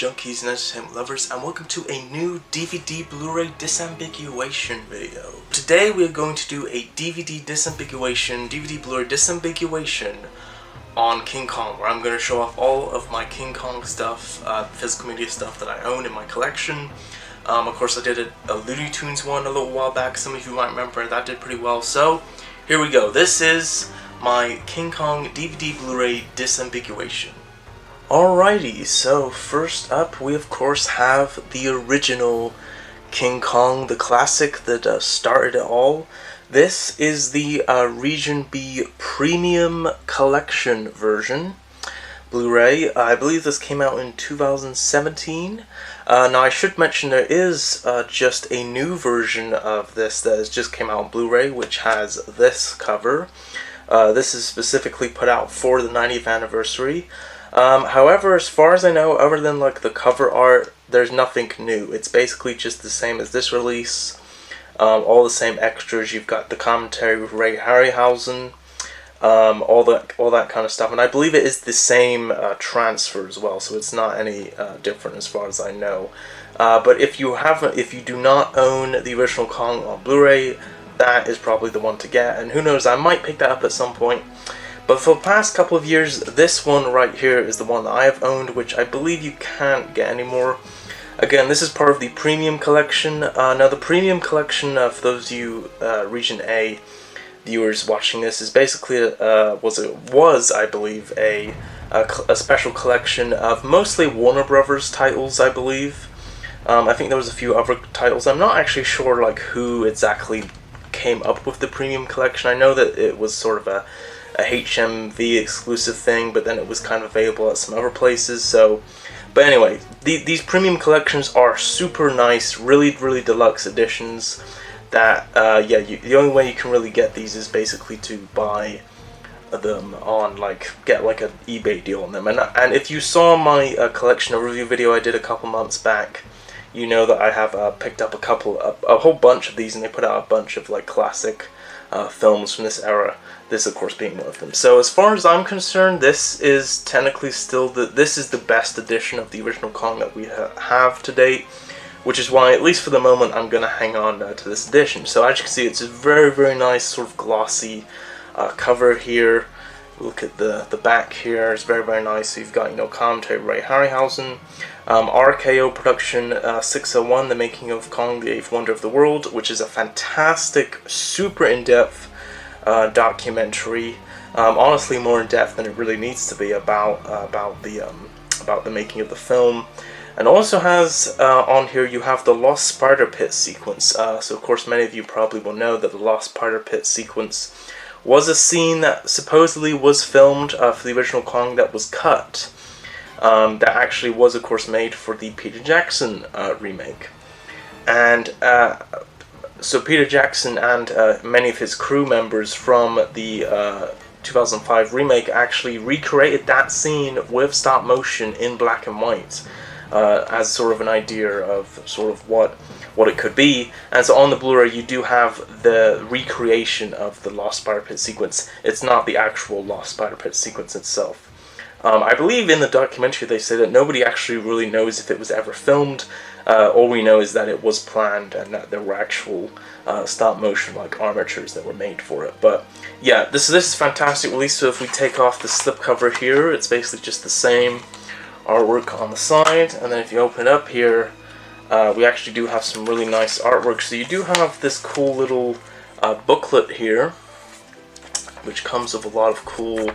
junkies and entertainment lovers, and welcome to a new DVD Blu-ray disambiguation video. Today we are going to do a DVD Blu-ray disambiguation on King Kong, where I'm going to show off all of my King Kong stuff, physical media stuff that I own in my collection. Of course I did a Looney Tunes one a little while back, some of you might remember, that did pretty well. So here we go, this is my King Kong DVD Blu-ray disambiguation. Alrighty, so first up we of course have the original King Kong, the classic that started it all. This is the Region B Premium Collection version Blu-ray. I believe this came out in 2017. Now I should mention there is just a new version of this that has just came out on Blu-ray, which has this cover. This is specifically put out for the 90th anniversary. However, as far as I know, other than like the cover art, there's nothing new. It's basically just the same as this release. All the same extras. You've got the commentary with Ray Harryhausen, all that kind of stuff, and I believe it is the same transfer as well. So it's not any different as far as I know. But if you do not own the original Kong on Blu-ray, that is probably the one to get. And who knows, I might pick that up at some point. But for the past couple of years, this one right here is the one that I have owned, which I believe you can't get anymore. Again, this is part of the Premium Collection. Now, the Premium Collection, for those of you Region A viewers watching this, is basically was I believe a special collection of mostly Warner Brothers titles, I believe. I think there was a few other titles. I'm not actually sure like who exactly came up with the Premium Collection. I know that it was sort of a HMV exclusive thing, but then it was kind of available at some other places. So, but anyway, these premium collections are super nice, really deluxe editions. That the only way you can really get these is basically to buy them on get like an eBay deal on them. And if you saw my collection review video I did a couple months back, you know that I have picked up a whole bunch of these, and they put out a bunch of like classic films from this era. This, of course, being one of them. So, as far as I'm concerned, this is technically still this is the best edition of the original Kong that we have to date, which is why, at least for the moment, I'm going to hang on to this edition. So, as you can see, it's a very nice, sort of glossy cover here. Look at the back here; it's very nice. So you've got commentary Ray Harryhausen, RKO production 601, the making of Kong, the Eighth Wonder of the World, which is a fantastic, super in-depth documentary, honestly more in depth than it really needs to be about the making of the film. And also has on here you have the Lost Spider Pit sequence. So of course many of you probably will know that the Lost Spider Pit sequence was a scene that supposedly was filmed for the original Kong that was cut. That actually was of course made for the Peter Jackson remake. And so Peter Jackson and many of his crew members from the 2005 remake actually recreated that scene with stop motion in black and white as sort of an idea of sort of what it could be. And so on the Blu-ray you do have the recreation of the Lost Spider Pit sequence. It's not the actual Lost Spider Pit sequence itself. I believe in the documentary they say that nobody actually really knows if it was ever filmed. All we know is that it was planned and that there were actual stop motion like armatures that were made for it. But yeah, this is fantastic release. So if we take off the slipcover here, it's basically just the same artwork on the side, and then if you open it up here, we actually do have some really nice artwork. So you do have this cool little booklet here, which comes with a lot of cool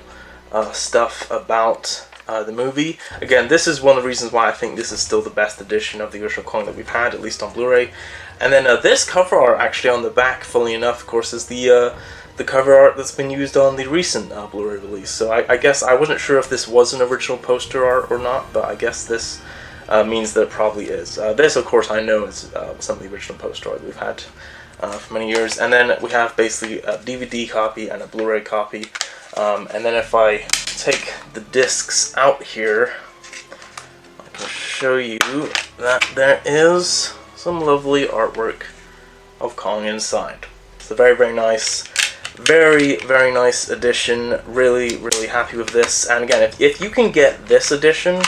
stuff about the movie. Again, this is one of the reasons why I think this is still the best edition of the original Kong that we've had, at least on Blu-ray. And then this cover art actually on the back, funnily enough, of course, is the cover art that's been used on the recent Blu-ray release. So I guess I wasn't sure if this was an original poster art or not, but I guess this means that it probably is. This, of course, I know is some of the original poster art we've had for many years. And then we have basically a DVD copy and a Blu-ray copy. And then if I take the discs out here, I can show you that there is some lovely artwork of Kong inside. It's a very nice, very nice edition. Really happy with this. And again, if you can get this edition,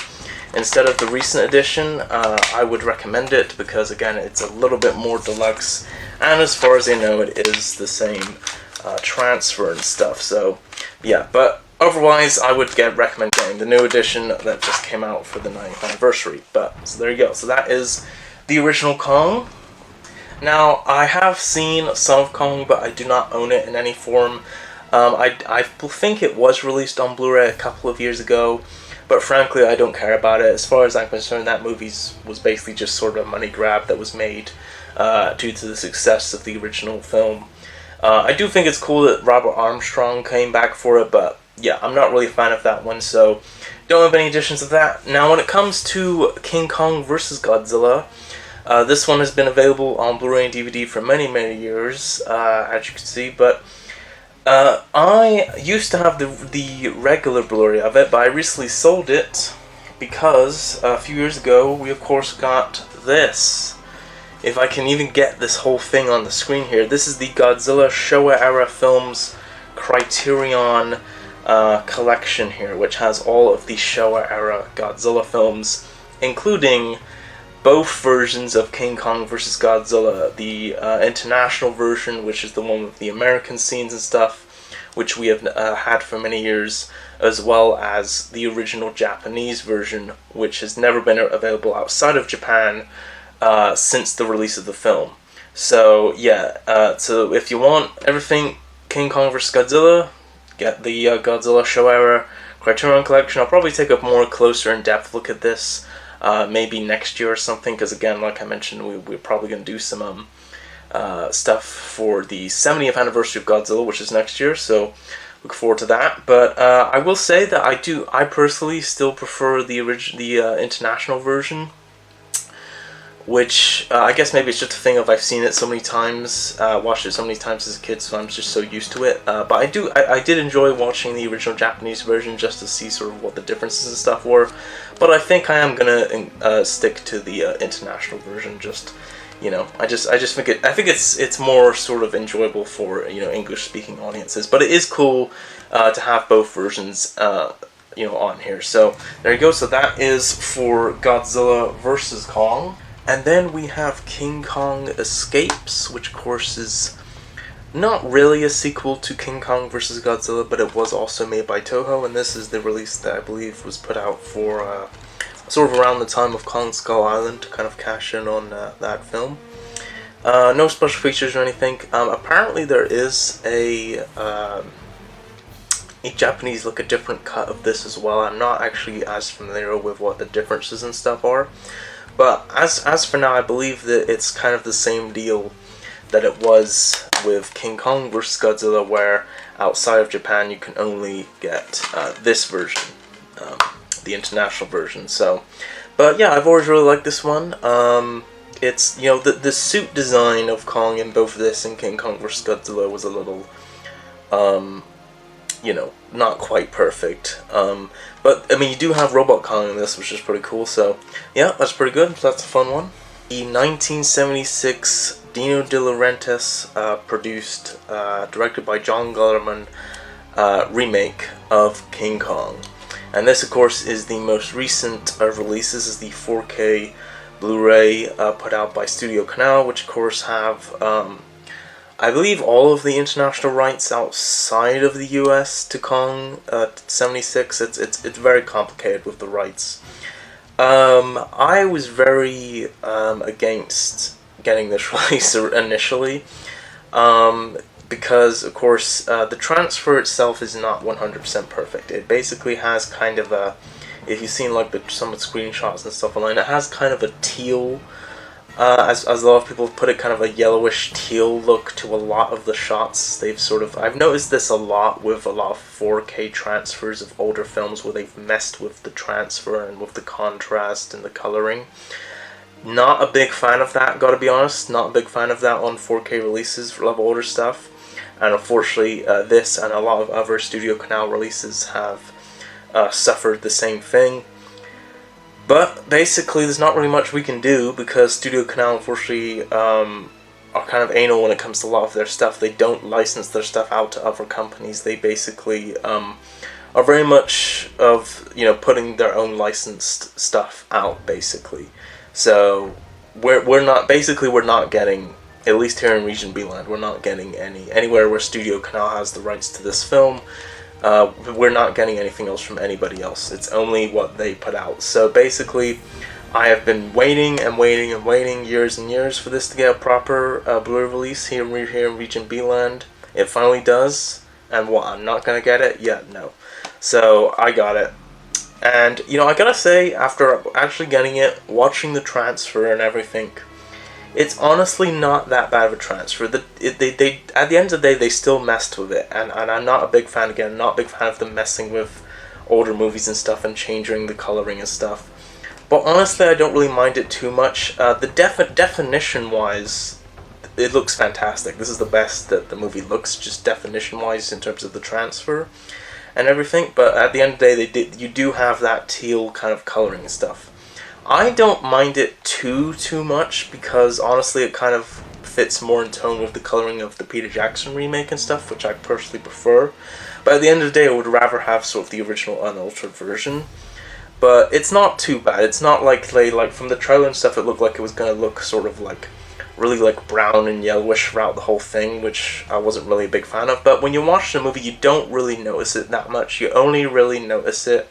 instead of the recent edition, I would recommend it because, again, it's a little bit more deluxe, and as far as I know, it is the same transfer and stuff. So yeah, but otherwise I would recommend getting the new edition that just came out for the 9th anniversary. But so there you go. So that is the original Kong. Now, I have seen some of Kong, but I do not own it in any form. I think it was released on Blu-ray a couple of years ago, but frankly I don't care about it. As far as I'm concerned, that movie was basically just sort of a money grab that was made due to the success of the original film. I do think it's cool that Robert Armstrong came back for it, but yeah, I'm not really a fan of that one, so don't have any additions of that. Now, when it comes to King Kong vs. Godzilla, this one has been available on Blu-ray and DVD for many, many years, as you can see, but I used to have the regular Blu-ray of it, but I recently sold it because a few years ago we of course got this. If I can even get this whole thing on the screen here, this is the Godzilla Showa Era Films Criterion collection here, which has all of the Showa Era Godzilla films, including both versions of King Kong vs. Godzilla, the international version, which is the one with the American scenes and stuff, which we have had for many years, as well as the original Japanese version, which has never been available outside of Japan since the release of the film. So yeah, so if you want everything King Kong vs. Godzilla, get the Godzilla Showa Era Criterion collection. I'll probably take a more closer in-depth look at this maybe next year or something, because again, like I mentioned, we're probably going to do some stuff for the 70th anniversary of Godzilla, which is next year, so look forward to that. But I will say that I personally still prefer the international version, which I guess maybe it's just a thing of I've seen it so many times, watched it so many times as a kid, so I'm just so used to it. But I did enjoy watching the original Japanese version just to see sort of what the differences and stuff were. But I think I am gonna stick to the international version. Just, you know, I just think it's more sort of enjoyable for, you know, English speaking audiences. But it is cool to have both versions you know, on here. So there you go. So that is for Godzilla vs. Kong. And then we have King Kong Escapes, which of course is not really a sequel to King Kong vs. Godzilla, but it was also made by Toho, and this is the release that I believe was put out for sort of around the time of Kong Skull Island, to kind of cash in on that film. No special features or anything. Apparently there is a Japanese look, a different cut of this as well. I'm not actually as familiar with what the differences and stuff are. But as for now, I believe that it's kind of the same deal that it was with King Kong vs. Godzilla, where outside of Japan you can only get this version, the international version. So, but yeah, I've always really liked this one. It's, you know, the suit design of Kong in both this and King Kong vs. Godzilla was a little, you know, not quite perfect. But, I mean, you do have Robot Kong in this, which is pretty cool, so yeah, that's pretty good. That's a fun one. The 1976 Dino De Laurentiis produced, directed by John Gullerman, remake of King Kong. And this, of course, is the most recent release. This is the 4K Blu-ray put out by Studio Canal, which, of course, have I believe all of the international rights outside of the US to Kong 76. It's very complicated with the rights. I was very against getting this release initially, because of course the transfer itself is not 100% perfect. It basically has kind of a, if you've seen like some of the screenshots and stuff online, it has kind of a teal, as a lot of people put it, kind of a yellowish teal look to a lot of the shots. They've sort of, I've noticed this a lot with a lot of 4K transfers of older films where they've messed with the transfer and with the contrast and the coloring. Not a big fan of that, gotta be honest. Not a big fan of that on 4K releases for a lot of older stuff. And unfortunately, this and a lot of other Studio Canal releases have suffered the same thing. But basically, there's not really much we can do, because Studio Canal, unfortunately, are kind of anal when it comes to a lot of their stuff. They don't license their stuff out to other companies. They basically are very much of, you know, putting their own licensed stuff out, basically. So we're not getting, at least here in Region B land, we're not getting anywhere where Studio Canal has the rights to this film. We're not getting anything else from anybody else. It's only what they put out. So basically, I have been waiting and waiting and waiting years and years for this to get a proper Blu-ray release here in Region B land. It finally does, and what, I'm not gonna get it? Yeah, no. So I got it. And, you know, I gotta say, after actually getting it, watching the transfer and everything, it's honestly not that bad of a transfer. They at the end of the day, they still messed with it, and I'm not a big fan, again, not a big fan of them messing with older movies and stuff and changing the coloring and stuff. But honestly, I don't really mind it too much. The definition-wise, it looks fantastic. This is the best that the movie looks, just definition-wise, in terms of the transfer and everything. But at the end of the day, you do have that teal kind of coloring and stuff. I don't mind it too much, because honestly it kind of fits more in tone with the coloring of the Peter Jackson remake and stuff, which I personally prefer. But at the end of the day, I would rather have sort of the original unaltered version. But it's not too bad. It's not like from the trailer and stuff, it looked like it was going to look sort of like really like brown and yellowish throughout the whole thing, which I wasn't really a big fan of. But when you watch the movie, you don't really notice it that much. You only really notice it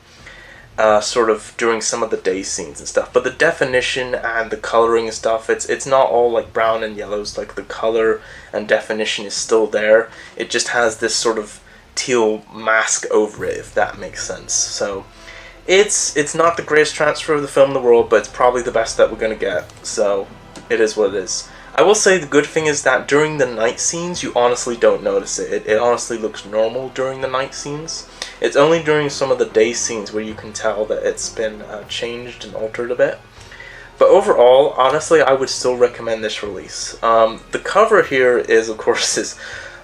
sort of during some of the day scenes and stuff. But the definition and the coloring and stuff, it's not all like brown and yellows. Like, the color and definition is still there. It just has this sort of teal mask over it, if that makes sense. So it's not the greatest transfer of the film in the world, but it's probably the best that we're gonna get. So it is what it is. I will say the good thing is that during the night scenes, you honestly don't notice it. It honestly looks normal during the night scenes. It's only during some of the day scenes where you can tell that it's been changed and altered a bit. But overall, honestly, I would still recommend this release. The cover here is, of course,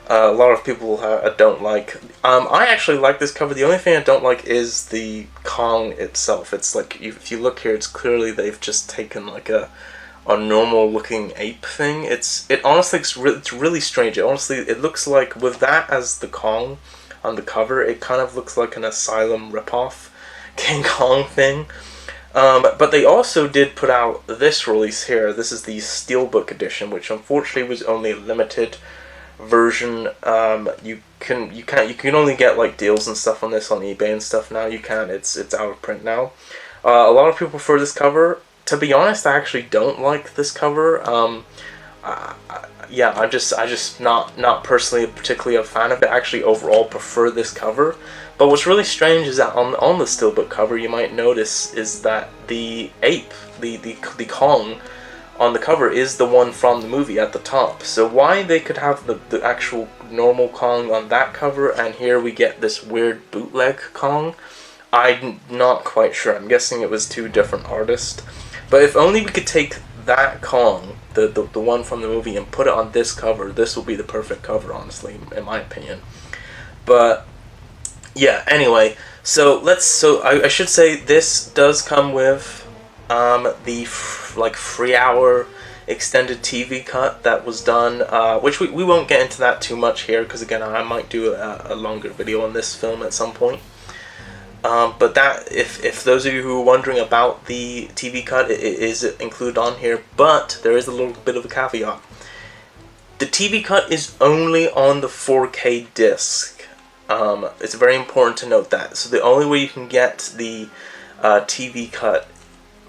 a lot of people don't like. I actually like this cover. The only thing I don't like is the Kong itself. It's like, if you look here, it's clearly they've just taken like a normal looking ape thing. It honestly, it's really strange. It looks like, with that as the Kong on the cover, it kind of looks like an Asylum ripoff King Kong thing. But they also did put out this release here. This is the Steelbook edition, which unfortunately was only a limited version. You can only get like deals and stuff on this on eBay and stuff now. You can. It's out of print now. A lot of people prefer this cover. To be honest, I actually don't like this cover. Yeah, I'm just not personally particularly a fan of it. I actually overall prefer this cover. But what's really strange is that on the Steelbook cover, you might notice is that the ape, the Kong on the cover is the one from the movie at the top. So why they could have the actual normal Kong on that cover, and here we get this weird bootleg Kong, I'm not quite sure. I'm guessing it was two different artists. But if only we could take that Kong, the one from the movie, and put it on this cover, this will be the perfect cover, honestly, in my opinion. But yeah, anyway, so I should say this does come with the 3-hour extended TV cut that was done, which we won't get into that too much here, because again, I might do a longer video on this film at some point. But that, if those of you who are wondering about the TV cut, it is included on here, but there is a little bit of a caveat. The TV cut is only on the 4K disc. It's very important to note that. So the only way you can get the TV cut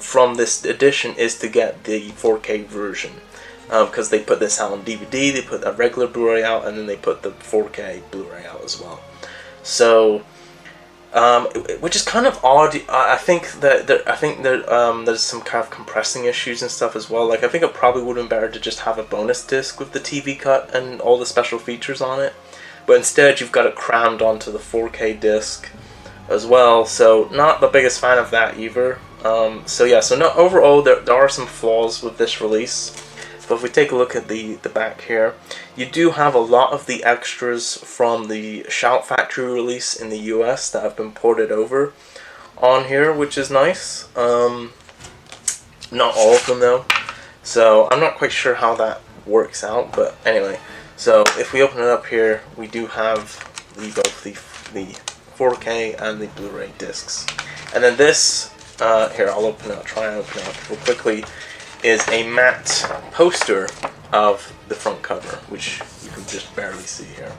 from this edition is to get the 4K version. Because they put this out on DVD, they put a regular Blu-ray out, and then they put the 4K Blu-ray out as well. So which is kind of odd. I think that there's some kind of compressing issues and stuff as well. Like, I think it probably would have been better to just have a bonus disc with the TV cut and all the special features on it. But instead, you've got it crammed onto the 4K disc as well. So not the biggest fan of that either. So yeah. So no, overall, there are some flaws with this release. But if we take a look at the back here, you do have a lot of the extras from the Shout Factory release in the US that have been ported over on here, which is nice. Not all of them though, so I'm not quite sure how that works out, but anyway. So if we open it up here, we do have both the 4K and the Blu-ray discs. And then this, here I'll try and open it up real quickly, is a matte poster of the front cover, which you can just barely see here.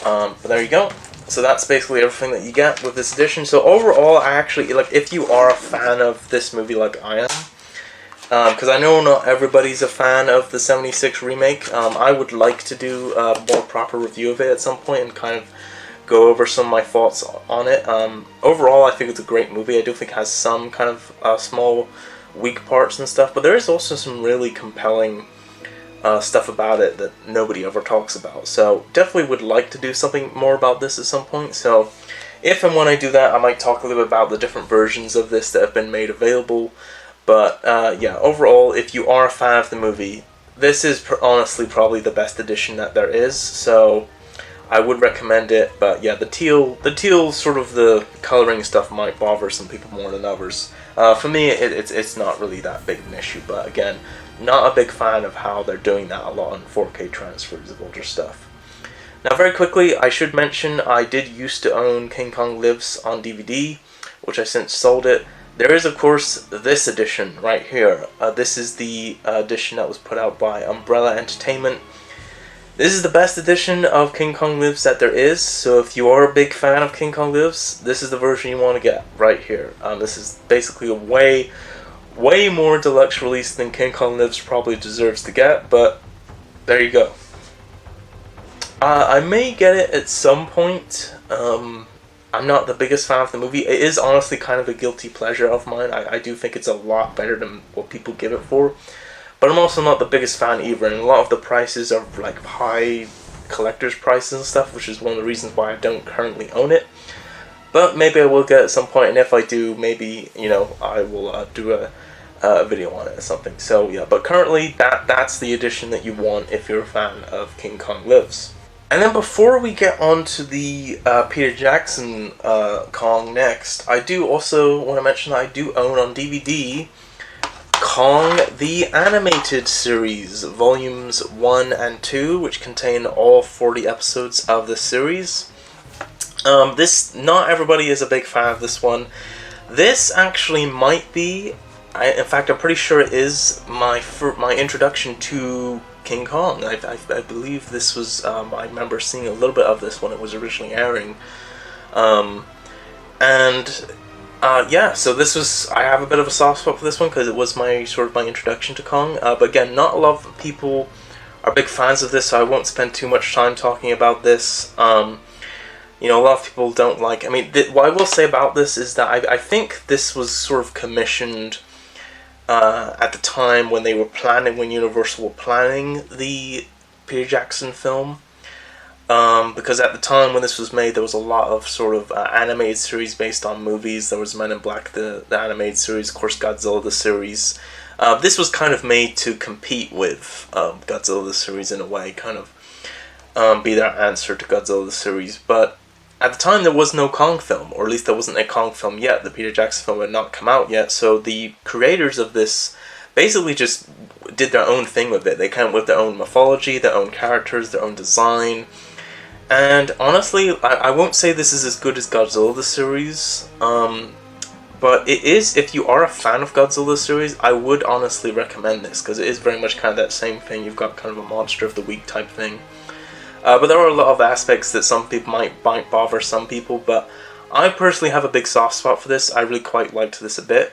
But there you go. So that's basically everything that you get with this edition. So overall, I actually, like, if you are a fan of this movie like I am, because I know not everybody's a fan of the 76 remake, I would like to do a more proper review of it at some point and kind of go over some of my thoughts on it. Overall, I think it's a great movie. I do think it has some kind of small weak parts and stuff, but there is also some really compelling stuff about it that nobody ever talks about. So definitely would like to do something more about this at some point. So if and when I do that, I might talk a little bit about the different versions of this that have been made available. But yeah, overall, if you are a fan of the movie, this is honestly probably the best edition that there is. So I would recommend it. But yeah, the teal sort of the coloring stuff might bother some people more than others. For me, it's not really that big of an issue. But again, not a big fan of how they're doing that a lot on 4K transfers of older stuff. Now, very quickly, I should mention I did used to own King Kong Lives on DVD, which I since sold it. There is, of course, this edition right here. This is the edition that was put out by Umbrella Entertainment. This is the best edition of King Kong Lives that there is, so if you are a big fan of King Kong Lives, this is the version you want to get right here. This is basically a way more deluxe release than King Kong Lives probably deserves to get, but there you go. I may get it at some point. I'm not the biggest fan of the movie. It is honestly kind of a guilty pleasure of mine. I do think it's a lot better than what people give it for. But I'm also not the biggest fan either, and a lot of the prices are like high collector's prices and stuff, which is one of the reasons why I don't currently own it. But maybe I will get it at some point, and if I do, maybe, you know, I will do a video on it or something. So yeah, but currently that's the edition that you want if you're a fan of King Kong Lives. And then before we get on to the Peter Jackson Kong next, I do also want to mention that I do own on DVD Kong the Animated Series, Volumes 1 and 2, which contain all 40 episodes of the series. Not everybody is a big fan of this one. This actually might be, in fact I'm pretty sure it is my introduction to King Kong. I believe this was, I remember seeing a little bit of this when it was originally airing. Yeah, so this was, I have a bit of a soft spot for this one because it was my introduction to Kong. But again, not a lot of people are big fans of this, so I won't spend too much time talking about this. You know, a lot of people don't like, I mean, what I will say about this is that I think this was sort of commissioned at the time when they were planning, when Universal were planning the Peter Jackson film. Because at the time when this was made, there was a lot of sort of animated series based on movies. There was Men in Black, the animated series, of course Godzilla the series. This was kind of made to compete with Godzilla the series in a way, kind of be their answer to Godzilla the series. But at the time there was no Kong film, or at least there wasn't a Kong film yet. The Peter Jackson film had not come out yet, so the creators of this basically just did their own thing with it. They came up with their own mythology, their own characters, their own design. And honestly, I won't say this is as good as Godzilla the series, but it is, if you are a fan of Godzilla the series, I would honestly recommend this, because it is very much kind of that same thing. You've got kind of a monster of the week type thing. But there are a lot of aspects that some people might bother some people, but I personally have a big soft spot for this. I really quite liked this a bit.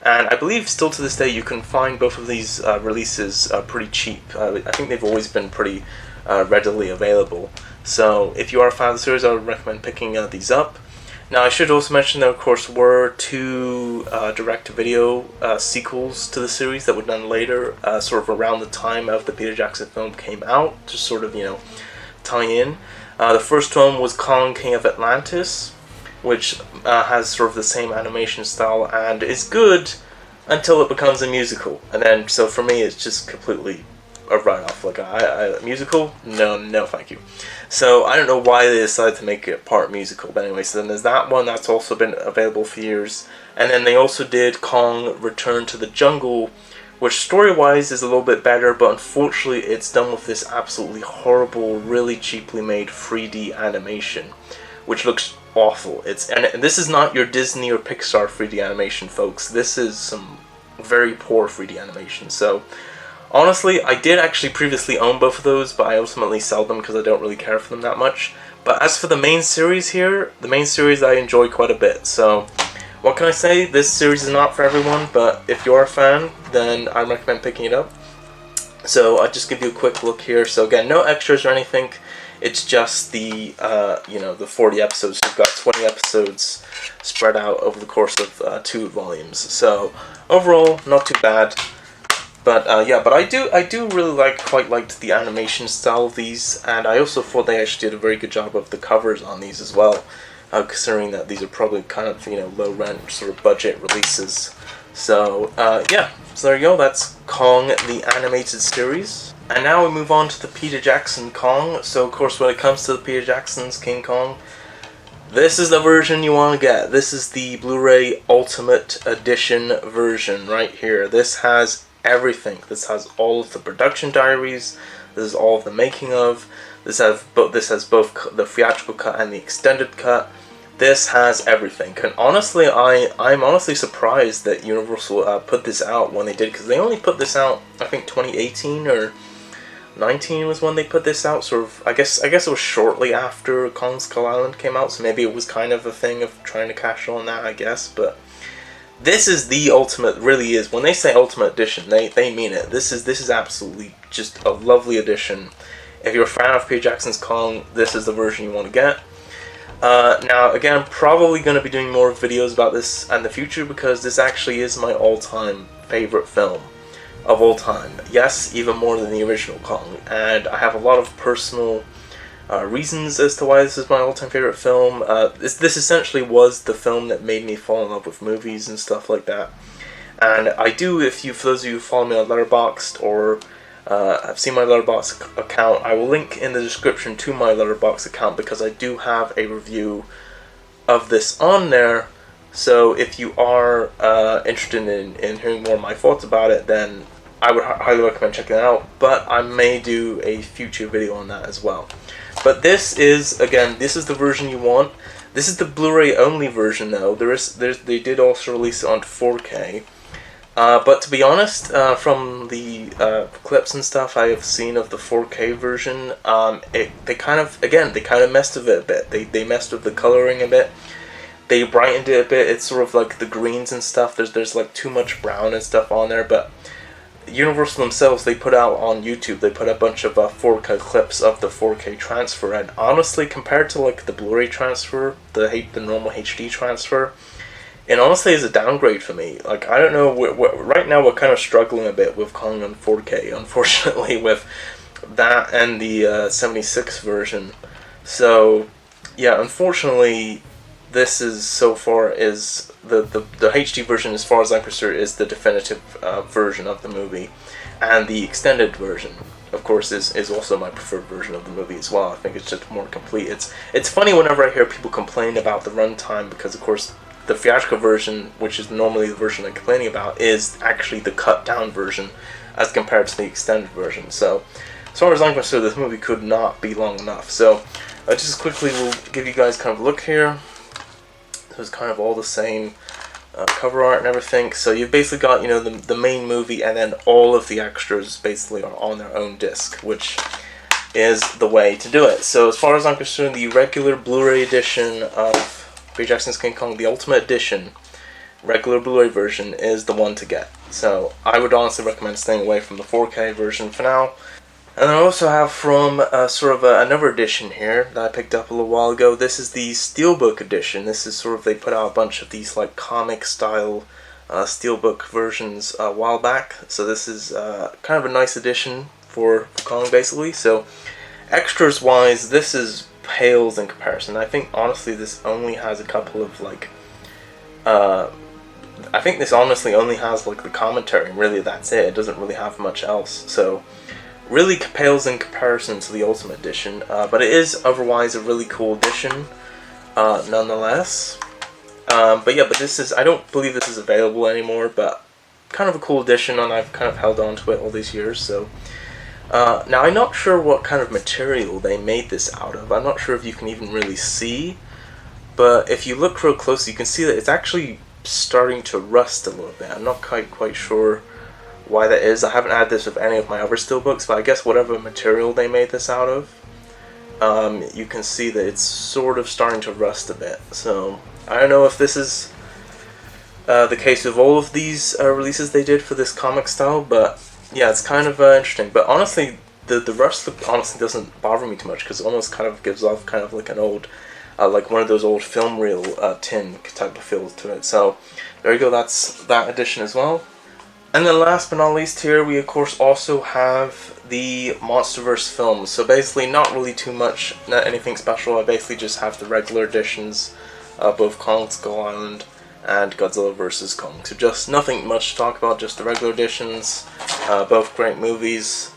And I believe still to this day you can find both of these releases pretty cheap. I think they've always been pretty readily available. So if you are a fan of the series, I would recommend picking these up. Now I should also mention there of course were two direct-to-video sequels to the series that were done later, sort of around the time of the Peter Jackson film came out, to sort of, you know, tie in. The first one was Kong, King of Atlantis, which has sort of the same animation style and is good until it becomes a musical. And then, so for me, it's just completely a write-off. Like, a musical? No, thank you. So, I don't know why they decided to make it part musical. But anyway, so then there's that one that's also been available for years. And then they also did Kong Return to the Jungle, which story-wise is a little bit better, but unfortunately it's done with this absolutely horrible, really cheaply made 3D animation, which looks awful. And this is not your Disney or Pixar 3D animation, folks. This is some very poor 3D animation. So honestly, I did actually previously own both of those, but I ultimately sell them because I don't really care for them that much. But as for the main series here, the main series I enjoy quite a bit. So what can I say? This series is not for everyone, but if you're a fan, then I recommend picking it up. So I'll just give you a quick look here. So again, no extras or anything. It's just the, the 40 episodes. You've got 20 episodes spread out over the course of 2 volumes. So overall, not too bad. But yeah, but I do really quite liked the animation style of these, and I also thought they actually did a very good job of the covers on these as well, considering that these are probably kind of low rent sort of budget releases. So yeah, so there you go. That's Kong the animated series, and now we move on to the Peter Jackson Kong. So of course, when it comes to the Peter Jackson's King Kong, this is the version you want to get. This is the Blu-ray Ultimate Edition version right here. This has everything. This has all of the production diaries. This is all of the making of. This has both the theatrical cut and the extended cut. This has everything. And honestly, I'm honestly surprised that Universal put this out when they did, because they only put this out, I think 2018 or 19 was when they put this out. Sort of, I guess it was shortly after Kong Skull Island came out, so maybe it was kind of a thing of trying to cash on that, I guess. But this is the ultimate, really is. When they say Ultimate Edition, they mean it. This is absolutely just a lovely edition. If you're a fan of Peter Jackson's Kong, this is the version you want to get. Now, again, I'm probably going to be doing more videos about this in the future, because this actually is my all-time favorite film of all time. Yes, even more than the original Kong. And I have a lot of personal reasons as to why this is my all-time favorite film. This essentially was the film that made me fall in love with movies and stuff like that. And I do, for those of you who follow me on Letterboxd or have seen my Letterboxd account, I will link in the description to my Letterboxd account, because I do have a review of this on there. So if you are interested in hearing more of my thoughts about it, then I would highly recommend checking it out. But I may do a future video on that as well. But this is, again, this is the version you want. This is the Blu-ray only version, though. They did also release it on 4K. But to be honest, from the clips and stuff I have seen of the 4K version, they kind of messed with it a bit. They messed with the coloring a bit. They brightened it a bit. It's sort of like the greens and stuff. There's like too much brown and stuff on there, but Universal themselves, they put out on YouTube, they put a bunch of 4K clips of the 4K transfer, and honestly, compared to like the Blu-ray transfer, the normal HD transfer, it honestly is a downgrade for me. Like, I don't know, right now we're kind of struggling a bit with Kong on 4K, unfortunately, with that and the 76 version. So yeah, unfortunately, this is so far is the HD version, as far as I'm concerned, is the definitive version of the movie, and the extended version, of course, is also my preferred version of the movie as well. I think it's just more complete. It's funny whenever I hear people complain about the runtime, because of course the theatrical version, which is normally the version I'm complaining about, is actually the cut down version as compared to the extended version. So as far as I'm concerned, this movie could not be long enough. So I just quickly will give you guys kind of a look here. So it's kind of all the same cover art and everything. So you've basically got, the main movie, and then all of the extras basically are on their own disc, which is the way to do it. So as far as I'm concerned, the regular Blu-ray edition of Peter Jackson's King Kong, the Ultimate Edition, regular Blu-ray version, is the one to get. So I would honestly recommend staying away from the 4K version for now. And I also have from another edition here that I picked up a little while ago. This is the Steelbook edition. This is they put out a bunch of these like comic style Steelbook versions a while back. So this is kind of a nice edition for Kong, basically. So extras wise, this is pales in comparison. I think honestly this only has a couple of like I think this honestly only has like the commentary, and really that's it. It doesn't really have much else. So really pales in comparison to the Ultimate Edition, but it is otherwise a really cool edition nonetheless. But yeah, I don't believe this is available anymore, but kind of a cool edition, and I've kind of held on to it all these years. So now I'm not sure what kind of material they made this out of. I'm not sure if you can even really see but if you look real closely, you can see that it's actually starting to rust a little bit. I'm not quite sure why that is. I haven't had this with any of my other steelbooks, but I guess whatever material they made this out of, you can see that it's sort of starting to rust a bit. So I don't know if this is the case with all of these releases they did for this comic style, but yeah, it's kind of interesting. But honestly, the rust honestly doesn't bother me too much, because it almost kind of gives off kind of like an old, like one of those old film reel tin type of feel to it. So there you go, that's that edition as well. And then last but not least here, we of course also have the MonsterVerse films. So basically not really too much, not anything special. I basically just have the regular editions, both Kong Skull Island and Godzilla vs. Kong. So just nothing much to talk about, just the regular editions. Both great movies.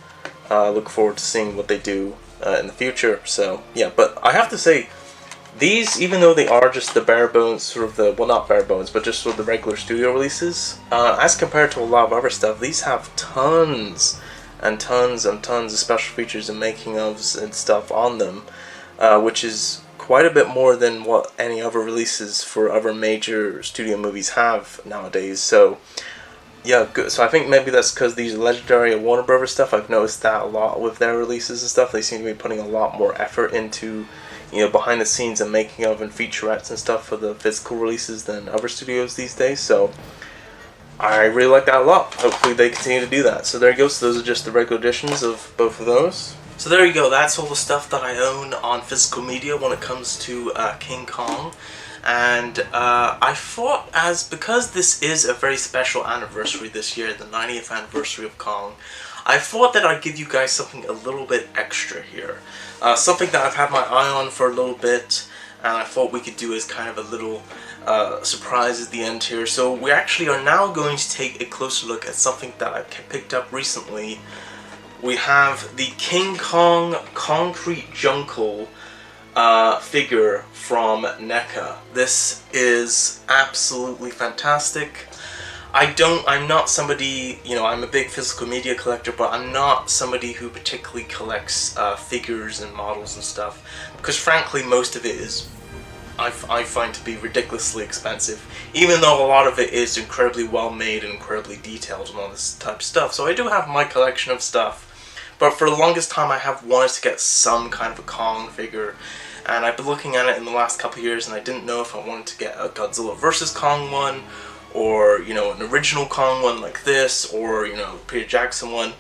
Look forward to seeing what they do in the future. So yeah, but I have to say, these, even though they are just the bare bones, sort of the, well, not bare bones, but just sort of the regular studio releases, as compared to a lot of other stuff, these have tons and tons and tons of special features and making ofs and stuff on them, which is quite a bit more than what any other releases for other major studio movies have nowadays. So yeah, good. So I think maybe that's because these Legendary and Warner Brothers stuff, I've noticed that a lot with their releases and stuff. They seem to be putting a lot more effort into, you know, behind the scenes and making of and featurettes and stuff for the physical releases than other studios these days. So I really like that a lot. Hopefully they continue to do that. So there you go. So those are just the regular editions of both of those. So there you go. That's all the stuff that I own on physical media when it comes to King Kong. And I thought, because this is a very special anniversary this year, the 90th anniversary of Kong, I thought that I'd give you guys something a little bit extra here. Something that I've had my eye on for a little bit, and I thought we could do as kind of a little surprise at the end here. So we actually are now going to take a closer look at something that I picked up recently. We have the King Kong Concrete Jungle figure from NECA. This is absolutely fantastic. I'm not somebody, you know, I'm a big physical media collector, but I'm not somebody who particularly collects figures and models and stuff, because frankly most of it is, I find to be ridiculously expensive, even though a lot of it is incredibly well made and incredibly detailed and all this type of stuff. So I do have my collection of stuff, but for the longest time I have wanted to get some kind of a Kong figure, and I've been looking at it in the last couple of years, and I didn't know if I wanted to get a Godzilla vs. Kong one, or, you know, an original Kong one like this, or, you know, Peter Jackson one.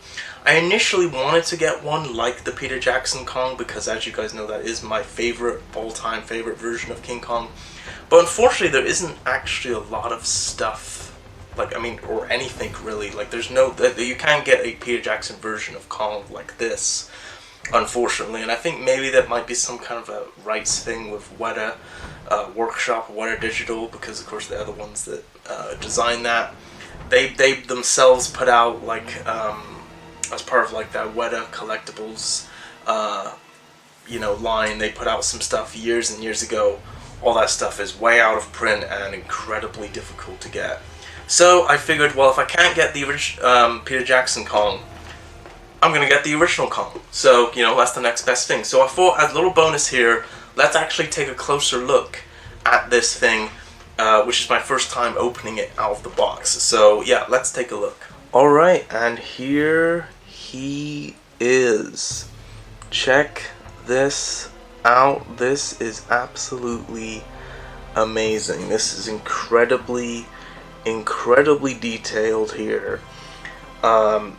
I initially wanted to get one like the Peter Jackson Kong, because as you guys know, that is my favorite, all-time favorite version of King Kong. But unfortunately, there isn't actually a lot of stuff, like, I mean, or anything really. Like, there's no, you can't get a Peter Jackson version of Kong like this, unfortunately. And I think maybe that might be some kind of a rights thing with Weta Workshop, Weta Digital, because of course they're the ones that designed that. They themselves put out, like, as part of like that Weta Collectibles you know, line, they put out some stuff years and years ago. All that stuff is way out of print and incredibly difficult to get. So I figured, well, if I can't get the original Peter Jackson Kong, I'm gonna get the original Kong. So, you know, that's the next best thing. So I thought, as a little bonus here, let's actually take a closer look at this thing, which is my first time opening it out of the box. So yeah, let's take a look. Alright, and here he is. Check this out. This is absolutely amazing. This is incredibly detailed here. I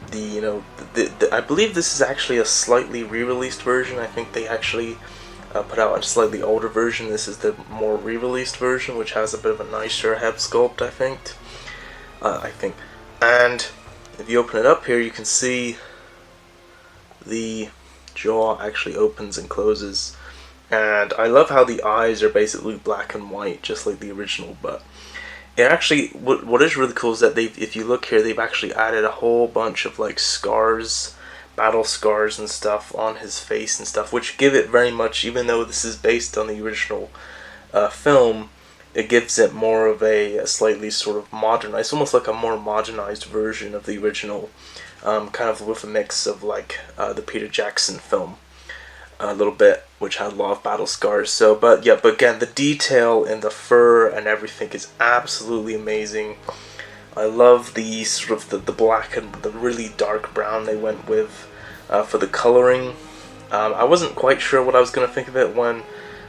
believe this is actually a slightly re-released version. I think they actually put out a slightly older version. This is the more re-released version, which has a bit of a nicer head sculpt, I think. And if you open it up here, you can see the jaw actually opens and closes. And I love how the eyes are basically black and white, just like the original. But it actually, what is really cool is that if you look here, they've actually added a whole bunch of like scars, battle scars and stuff on his face and stuff, which give it very much, even though this is based on the original film, it gives it more of a slightly sort of modernized, almost like a more modernized version of the original, kind of with a mix of like the Peter Jackson film. a little bit, which had a lot of battle scars. So, but yeah, but again, the detail in the fur and everything is absolutely amazing. I love the sort of the black and the really dark brown they went with for the coloring. I wasn't quite sure what I was going to think of it when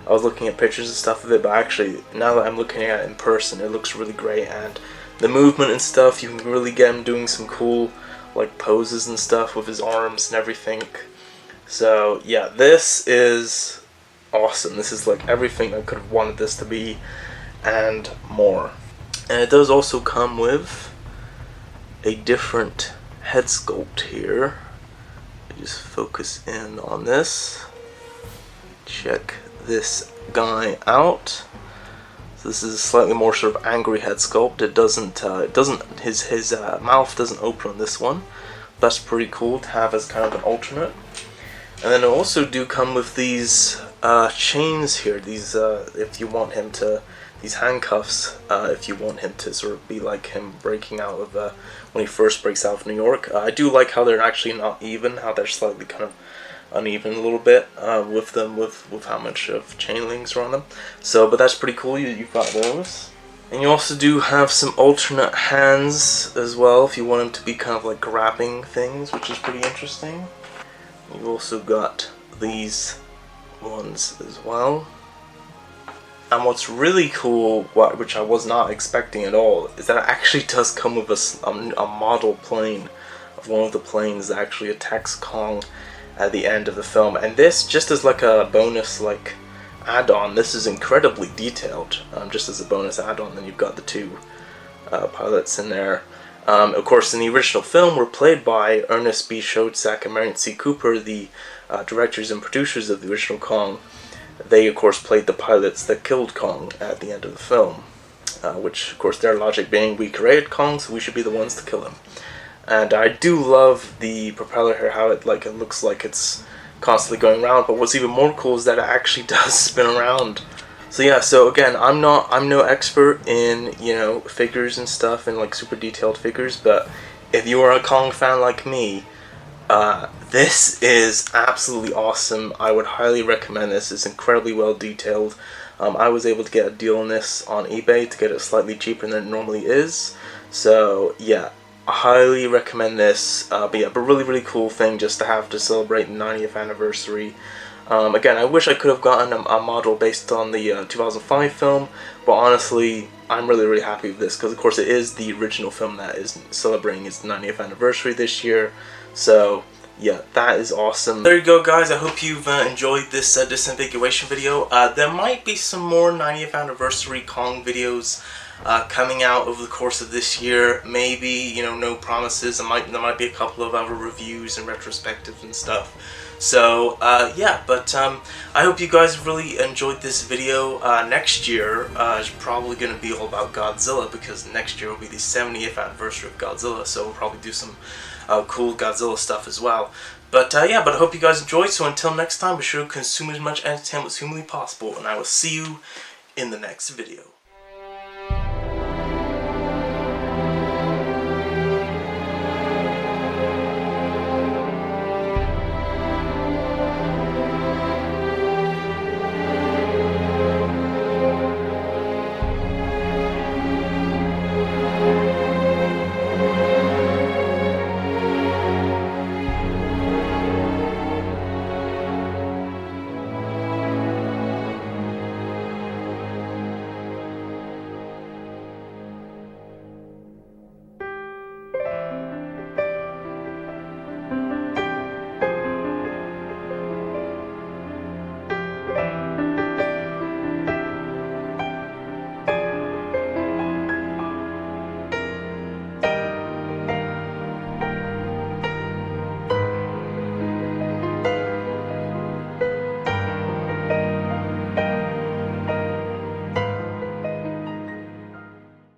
I was looking at pictures and stuff of it, but actually, now that I'm looking at it in person, it looks really great, and the movement and stuff, you can really get him doing some cool, like, poses and stuff with his arms and everything. So, yeah, this is awesome. This is, like, everything I could have wanted this to be, and more. And it does also come with a different head sculpt here. Just focus in on this. Check this guy out. So this is a slightly more sort of angry head sculpt. His mouth doesn't open on this one. That's pretty cool to have as kind of an alternate. And then I also do come with these chains here. These if you want him to, these handcuffs. If you want him to sort of be like him breaking out of when he first breaks out of New York. I do like how they're actually not even. How they're slightly kind of uneven a little bit with them, with how much of chain links are on them. So, but that's pretty cool. You've got those. And you also do have some alternate hands as well if you want him to be kind of like grabbing things, which is pretty interesting. You've also got these ones as well. And what's really cool, which I was not expecting at all, is that it actually does come with a model plane of one of the planes that actually attacks Kong at the end of the film. And this, just as like a bonus like add-on, this is incredibly detailed, just as a bonus add-on. Then you've got the two pilots in there. Of course, in the original film, were played by Ernest B. Schoedsack and Marion C. Cooper, the directors and producers of the original Kong. They, of course, played the pilots that killed Kong at the end of the film, which, of course, their logic being, we created Kong, so we should be the ones to kill him. And I do love the propeller here, how it looks like it's constantly going around. But what's even more cool is that it actually does spin around. So yeah, so again, I'm no expert in, you know, figures and stuff and like super detailed figures, but if you are a Kong fan like me, this is absolutely awesome. I would highly recommend this. It's incredibly well detailed. I was able to get a deal on this on eBay to get it slightly cheaper than it normally is. So yeah, I highly recommend this. But yeah, but really cool thing just to have to celebrate the 90th anniversary. Again, I wish I could have gotten a model based on the 2005 film, but honestly, I'm really happy with this because, of course, it is the original film that is celebrating its 90th anniversary this year. So yeah, that is awesome. There you go, guys. I hope you've enjoyed this disambiguation video. There might be some more 90th anniversary Kong videos coming out over the course of this year. Maybe, you know, no promises. There might be a couple of other reviews and retrospectives and stuff. So yeah, but I hope you guys really enjoyed this video. Next year is probably going to be all about Godzilla, because next year will be the 70th anniversary of Godzilla, so we'll probably do some cool Godzilla stuff as well. But yeah, but I hope you guys enjoyed, so until next time, be sure to consume as much entertainment as humanly possible, and I will see you in the next video.